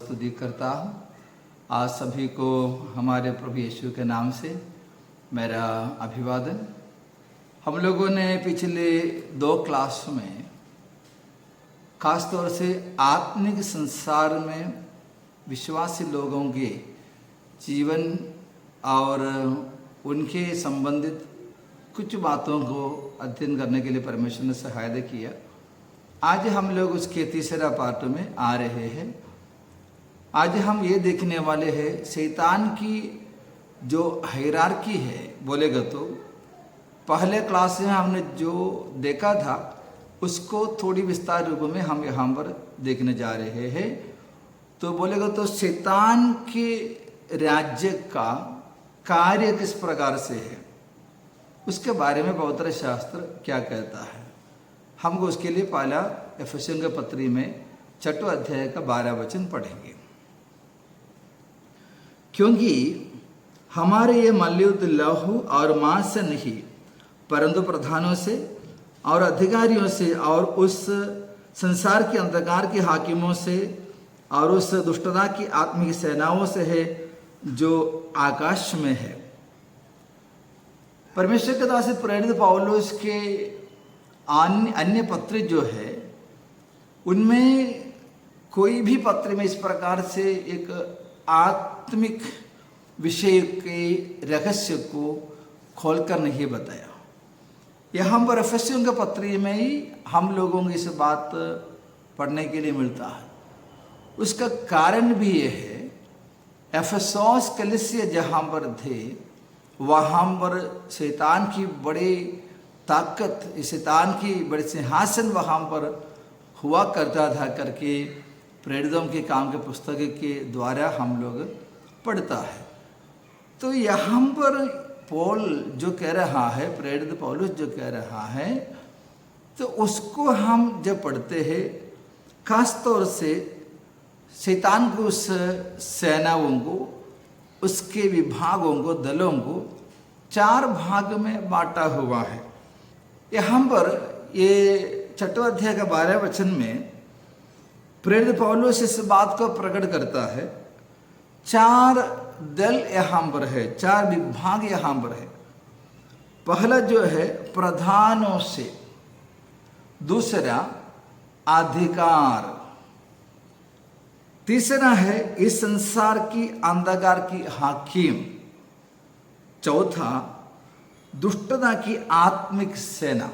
स्तुति करता हूँ। आज सभी को हमारे प्रभु यीशु के नाम से मेरा अभिवादन। हम लोगों ने पिछले 2 क्लास में खास तौर से आत्मिक संसार में विश्वासी लोगों के जीवन और उनके संबंधित कुछ बातों को अध्ययन करने के लिए परमेश्वर ने सहायता किया। आज हम लोग उसके तीसरा पार्ट में आ रहे हैं। आज हम ये देखने वाले हैं शैतान की जो हायरार्की है बोलेगा तो पहले क्लास में हमने जो देखा था उसको थोड़ी विस्तार रूप में हम यहाँ पर देखने जा रहे हैं। तो बोलेगा तो शैतान के राज्य का कार्य किस प्रकार से है उसके बारे में पवित्र शास्त्र क्या कहता है। हमको उसके लिए पहला एफेसियों के पत्री में 6वां अध्याय का 12 वचन पढ़ेंगे। क्योंकि हमारे ये मल्लयुद्ध लहू और मांस से नहीं परंतु प्रधानों से और अधिकारियों से और उस संसार के अंधकार के हाकिमों से और उस दुष्टता की आत्मिक सेनाओं से है जो आकाश में है। परमेश्वर के दास प्रेरित पौलुस के अन्य पत्र जो है उनमें कोई भी पत्र में इस प्रकार से एक आत्मिक विषय के रहस्य को खोलकर नहीं बताया। यहाँ पर एफेसियों के पत्र में ही हम लोगों को इस बात पढ़ने के लिए मिलता है। उसका कारण भी ये है, एफेसोस कलीसिया जहाँ पर थे वहाँ पर शैतान की बड़ी ताकत, शैतान की बड़े सिंहासन वहाँ पर हुआ करता था करके प्रेरितों के काम के पुस्तक के द्वारा हम लोग पढ़ता है। तो यहाँ पर पौल जो कह रहा है, प्रेरित पौलुस जो कह रहा है, तो उसको हम जब पढ़ते हैं खास तौर से शैतान को, उस सेनाओं को, उसके विभागों को, दलों को 4 भाग में बांटा हुआ है। यहाँ पर ये 6वां अध्याय का 12 वचन में प्रेरित पौलुस इस बात को प्रकट करता है। 4 दल यहाँ पर है, 4 विभाग यहाँ पर है। पहला जो है प्रधानों से, दूसरा अधिकार, तीसरा है इस संसार की अंधकार की हाकिम, चौथा दुष्टता की आत्मिक सेना।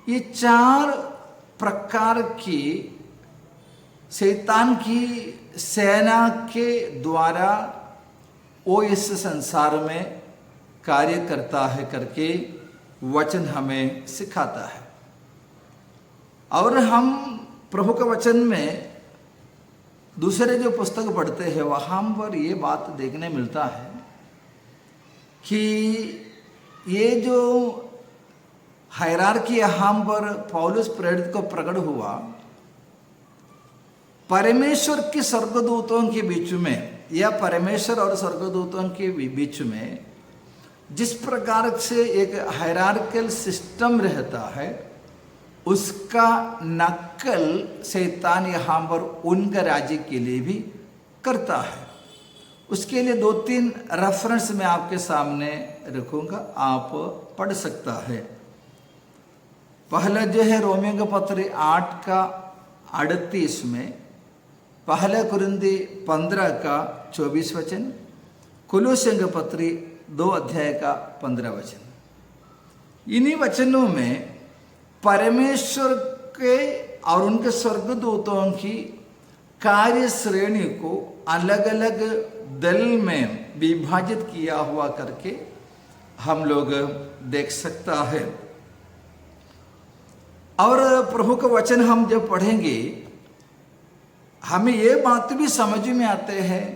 ये 4 प्रकार की शैतान की सेना के द्वारा वो इस संसार में कार्य करता है करके वचन हमें सिखाता है। और हम प्रभु के वचन में दूसरे जो पुस्तक पढ़ते हैं वहाँ पर ये बात देखने मिलता है कि ये जो हायरार्की यहाँ पर पौलुस प्रेरित को प्रकट हुआ, परमेश्वर के स्वर्गदूतों के बीच में या परमेश्वर और स्वर्गदूतों के बीच में जिस प्रकार से एक हायरार्किकल सिस्टम रहता है उसका नकल शैतान यहाँ पर उनका राज्य के लिए भी करता है। उसके लिए 2-3 रेफरेंस मैं आपके सामने रखूँगा, आप पढ़ सकता है। पहला जो है रोमियों का पत्र 8 का 38 में, पहला कुरिन्ती 15 का 24 वचन, कुलोसियों का पत्र 2 अध्याय का 15 वचन। इन्हीं वचनों में परमेश्वर के और उनके स्वर्गदूतों की कार्य श्रेणी को अलग अलग दल में विभाजित किया हुआ करके हम लोग देख सकता है। और प्रभु का वचन हम जब पढ़ेंगे हमें ये बात भी समझ में आते हैं,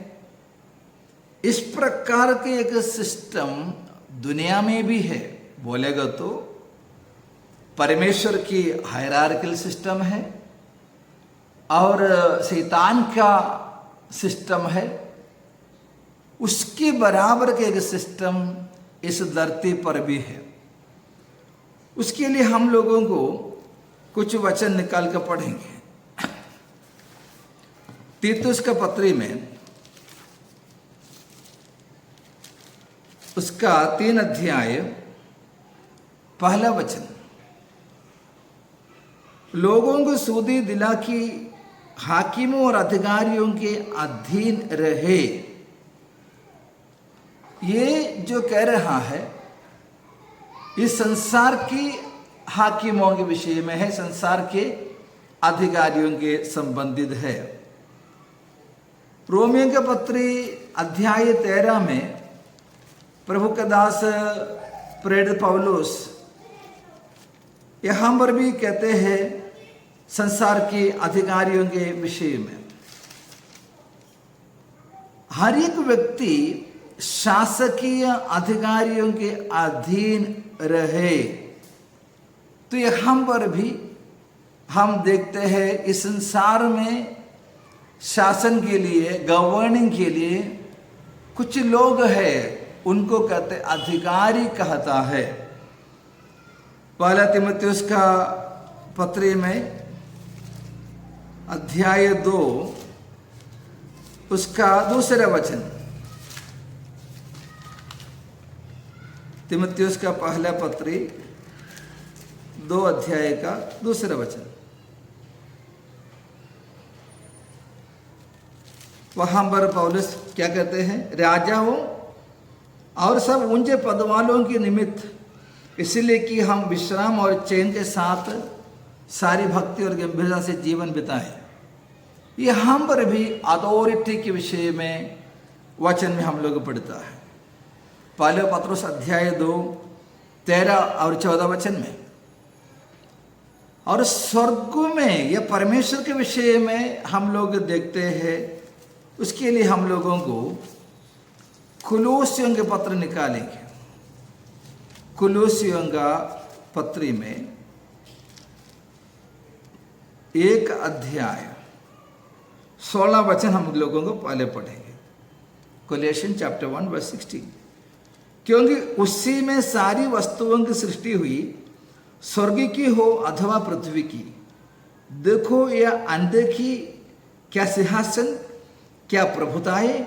इस प्रकार के एक सिस्टम दुनिया में भी है। बोलेगा तो परमेश्वर की हायरार्किकल सिस्टम है और शैतान का सिस्टम है, उसके बराबर के एक सिस्टम इस धरती पर भी है। उसके लिए हम लोगों को कुछ वचन निकाल कर पढ़ेंगे। तीतुस का पत्री में उसका 3 अध्याय पहला वचन, लोगों को सूदी दिला कि हाकिमों और अधिकारियों के अधीन रहे। ये जो कह रहा है इस संसार की हाकिमों के विषय में है, संसार के अधिकारियों के संबंधित है। रोमियों के पत्री अध्याय 13 में प्रभु का दास प्रेरित पौलुस यहाँ पर भी कहते हैं संसार के अधिकारियों के विषय में। हर एक व्यक्ति शासकीय अधिकारियों के अधीन रहे। तो यहाँ पर भी हम देखते हैं इस संसार में शासन के लिए, गवर्निंग के लिए कुछ लोग हैं, उनको कहते अधिकारी कहता है। पहला तीमुथियुस का पत्री में अध्याय 2 उसका 2 वचन, तीमुथियुस का पहला पत्री 2 अध्याय का 2 वचन, वहां पर पौलुस क्या कहते हैं, राजाओं और सब ऊंचे पद वालों के निमित्त इसलिए कि हम विश्राम और चैन के साथ सारी भक्ति और गंभीरता से जीवन बिताएं। यहाँ पर भी अथॉरिटी के विषय में वचन में हम लोग पढ़ता है। पहले पत्रुस अध्याय 2 13 और 14 वचन में। और स्वर्ग में या परमेश्वर के विषय में हम लोग देखते हैं, उसके लिए हम लोगों को कुलुस्सियों के पत्र निकालेंगे। कुलुस्सियों का पत्री में 1 अध्याय 16 वचन हम लोगों को पहले पढ़ेंगे। कोलेशियन चैप्टर 1 वर्स 16। क्योंकि उसी में सारी वस्तुओं की सृष्टि हुई, स्वर्ग की हो अथवा पृथ्वी की, देखो या अनदेखी, क्या सिंहासन, क्या प्रभुताएं,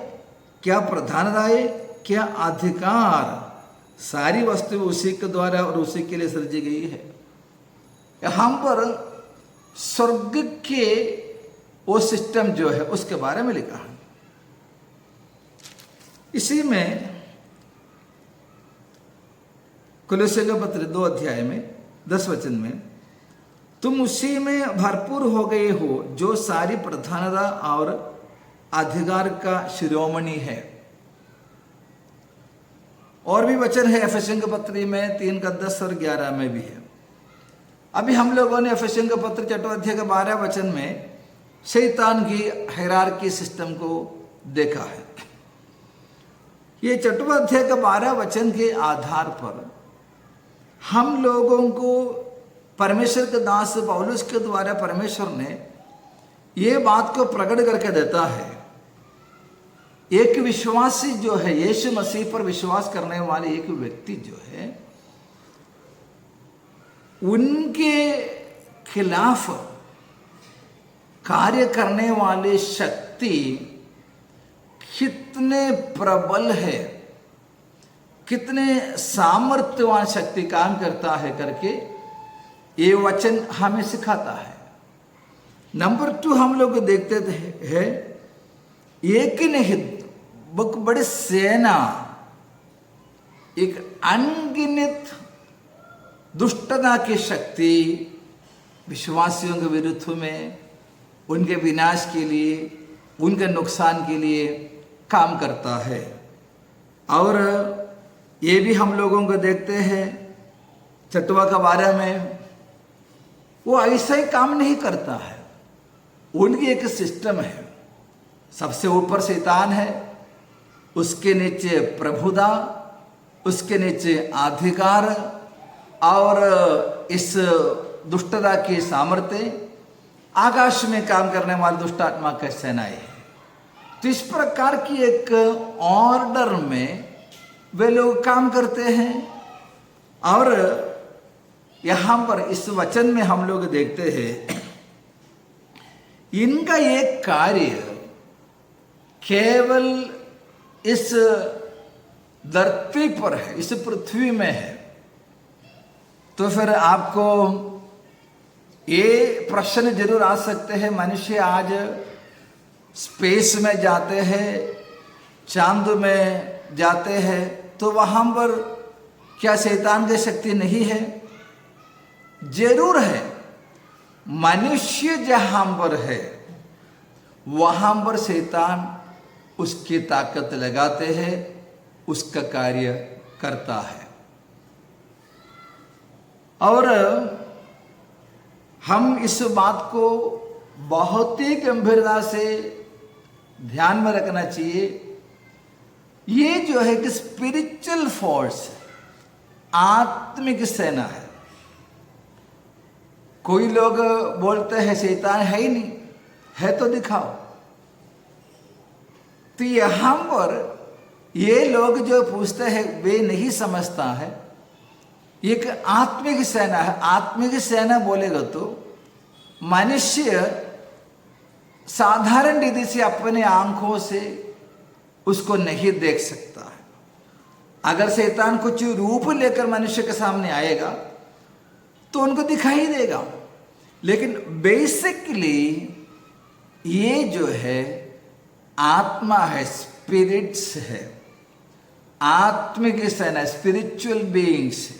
क्या प्रधानताएं, क्या अधिकार, सारी वस्तु उसी के द्वारा और उसी के लिए सृजी गई है। यहां पर स्वर्ग के वो सिस्टम जो है उसके बारे में लिखा है। इसी में कुलुस्सियों का पत्र 2 अध्याय में 10 वचन में, तुम उसी में भरपूर हो गए हो जो सारी प्रधानता और अधिकार का शिरोमणि है। और भी वचन है एफेसियों के पत्री में 3 का 10 और 11 में भी है। अभी हम लोगों ने एफेसियों के पत्र 4 अध्याय के 12 वचन में शैतान की हायरार्की सिस्टम को देखा है। ये 4 अध्याय के 12 वचन के आधार पर हम लोगों को परमेश्वर के दास पौलुस के द्वारा परमेश्वर ने ये बात को प्रकट करके देता है। एक विश्वासी जो है, यीशु मसीह पर विश्वास करने वाले एक व्यक्ति जो है, उनके खिलाफ कार्य करने वाली शक्ति कितने प्रबल है, कितने सामर्थ्यवान शक्ति काम करता है करके ये वचन हमें सिखाता है। नंबर 2 हम लोग देखते हैं, एक नहीं बड़ी सेना, एक अनगिनत दुष्टता की शक्ति विश्वासियों के विरुद्ध में, उनके विनाश के लिए, उनके नुकसान के लिए काम करता है। और ये भी हम लोगों को देखते हैं 4 का 12 में, वो ऐसा ही काम नहीं करता है। उनकी एक सिस्टम है, सबसे ऊपर शैतान है, उसके नीचे प्रभुता, उसके नीचे अधिकार, और इस दुष्टता की सामर्थ्य, आकाश में काम करने वाली दुष्ट आत्मा की सेनाएं है। तो इस प्रकार की एक ऑर्डर में वे लोग काम करते हैं। और यहां पर इस वचन में हम लोग देखते हैं, इनका एक कार्य केवल इस धरती पर है, इस पृथ्वी में है, तो फिर आपको ये प्रश्न जरूर आ सकते हैं, मनुष्य आज स्पेस में जाते हैं, चांद में जाते हैं, तो वहां पर क्या शैतान की शक्ति नहीं है? जरूर है। मनुष्य जहां पर है वहां पर शैतान उसकी ताकत लगाते हैं, उसका कार्य करता है। और हम इस बात को बहुत ही गंभीरता से ध्यान में रखना चाहिए। ये जो है कि स्पिरिचुअल फोर्स, आत्मिक सेना है। कोई लोग बोलते हैं शैतान है ही नहीं, है तो दिखाओ। तो यहां पर ये लोग जो पूछते हैं वे नहीं समझता है, एक आत्मिक सेना है। आत्मिक सेना बोलेगा तो मनुष्य साधारण रीति से अपने आंखों से उसको नहीं देख सकता है। अगर शैतान कुछ रूप लेकर मनुष्य के सामने आएगा तो उनको दिखाई देगा, लेकिन बेसिकली ये जो है आत्मा है, स्पिरिट्स है, आत्मिक सेना, स्पिरिचुअल बीइंग्स है।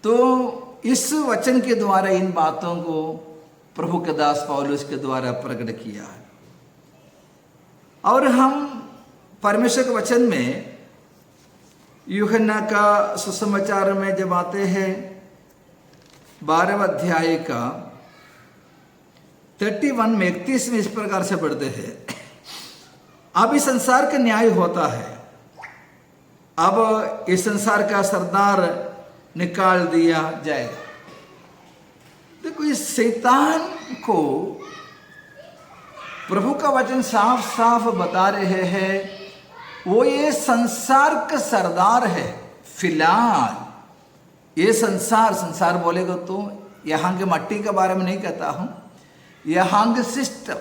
तो इस वचन के द्वारा इन बातों को प्रभु के दास पौलुस के द्वारा प्रकट किया है। और हम परमेश्वर के वचन में यूहन्ना का सुसमाचार में जब आते हैं 12वें अध्याय का 31 में 31 में इस प्रकार से पढ़ते हैं, अब इस संसार का न्याय होता है, अब इस संसार का सरदार निकाल दिया जाएगा। देखो, इस शैतान को प्रभु का वचन साफ साफ बता रहे हैं, वो ये संसार का सरदार है। फिलहाल ये संसार बोलेगा तो यहाँ के मट्टी के बारे में नहीं कहता हूँ, यहाँ के सिस्टम,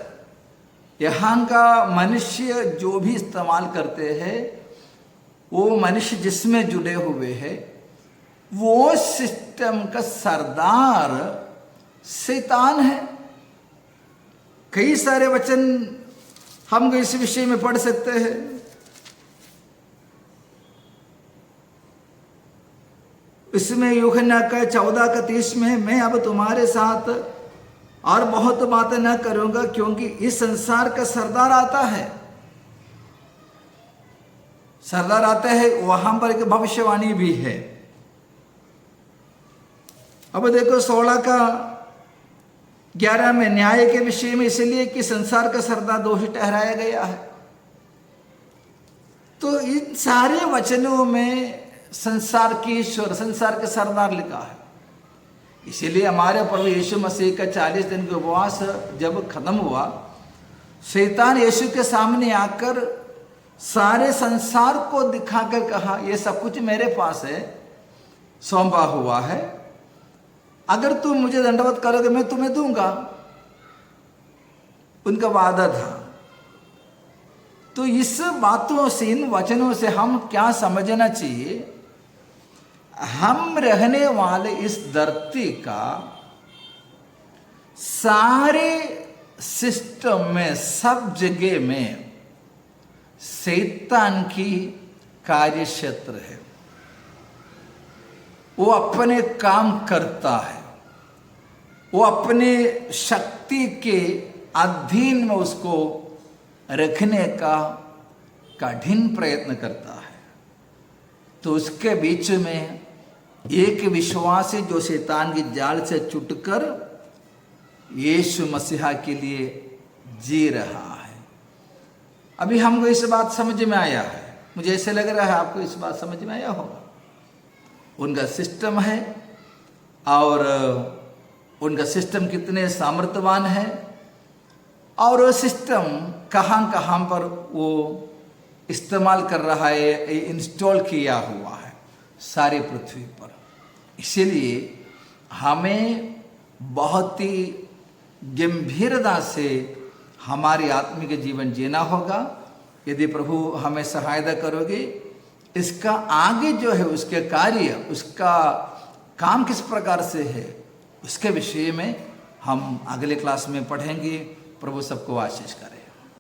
यहाँ का मनुष्य जो भी इस्तेमाल करते हैं, वो मनुष्य जिसमें जुड़े हुए हैं, वो सिस्टम का सरदार शैतान है। कई सारे वचन हम इस विषय में पढ़ सकते हैं। इसमें यूहन्ना का 14 का 30 में, मैं अब तुम्हारे साथ और बहुत बातें न करूंगा क्योंकि इस संसार का सरदार आता है। सरदार आता है, वहां पर एक भविष्यवाणी भी है। अब देखो 16 का 11 में न्याय के विषय में, इसलिए कि संसार का सरदार दोषी ठहराया गया है। तो इन सारे वचनों में संसार के ईश्वर, संसार का सरदार लिखा है। इसीलिए हमारे प्रभु यीशु मसीह का 40 दिन का उपवास जब खत्म हुआ, शैतान यीशु के सामने आकर सारे संसार को दिखाकर कहा, ये सब कुछ मेरे पास है, सौंपा हुआ है, अगर तुम मुझे दंडवत करोगे मैं तुम्हें दूंगा। उनका वादा था। तो इस बातों से, इन वचनों से हम क्या समझना चाहिए? हम रहने वाले इस धरती का सारे सिस्टम में, सब जगह में शैतान की कार्य क्षेत्र है। वो अपने काम करता है, वो अपने शक्ति के अधीन में उसको रखने का कठिन प्रयत्न करता है। तो उसके बीच में एक विश्वासी जो शैतान की जाल से छूटकर यीशु मसीहा के लिए जी रहा है। अभी हमको इस बात समझ में आया है, मुझे ऐसे लग रहा है आपको इस बात समझ में आया होगा। उनका सिस्टम है और उनका सिस्टम कितने सामर्थ्यवान है, और वो सिस्टम कहाँ कहाँ पर वो इस्तेमाल कर रहा है, इंस्टॉल किया हुआ है सारी पृथ्वी पर। इसीलिए हमें बहुत ही गंभीरता से हमारी आत्मिक जीवन जीना होगा। यदि प्रभु हमें सहायता करोगे, इसका आगे जो है उसके कार्य, उसका काम किस प्रकार से है, उसके विषय में हम अगले क्लास में पढ़ेंगे। प्रभु सबको आशीष करें।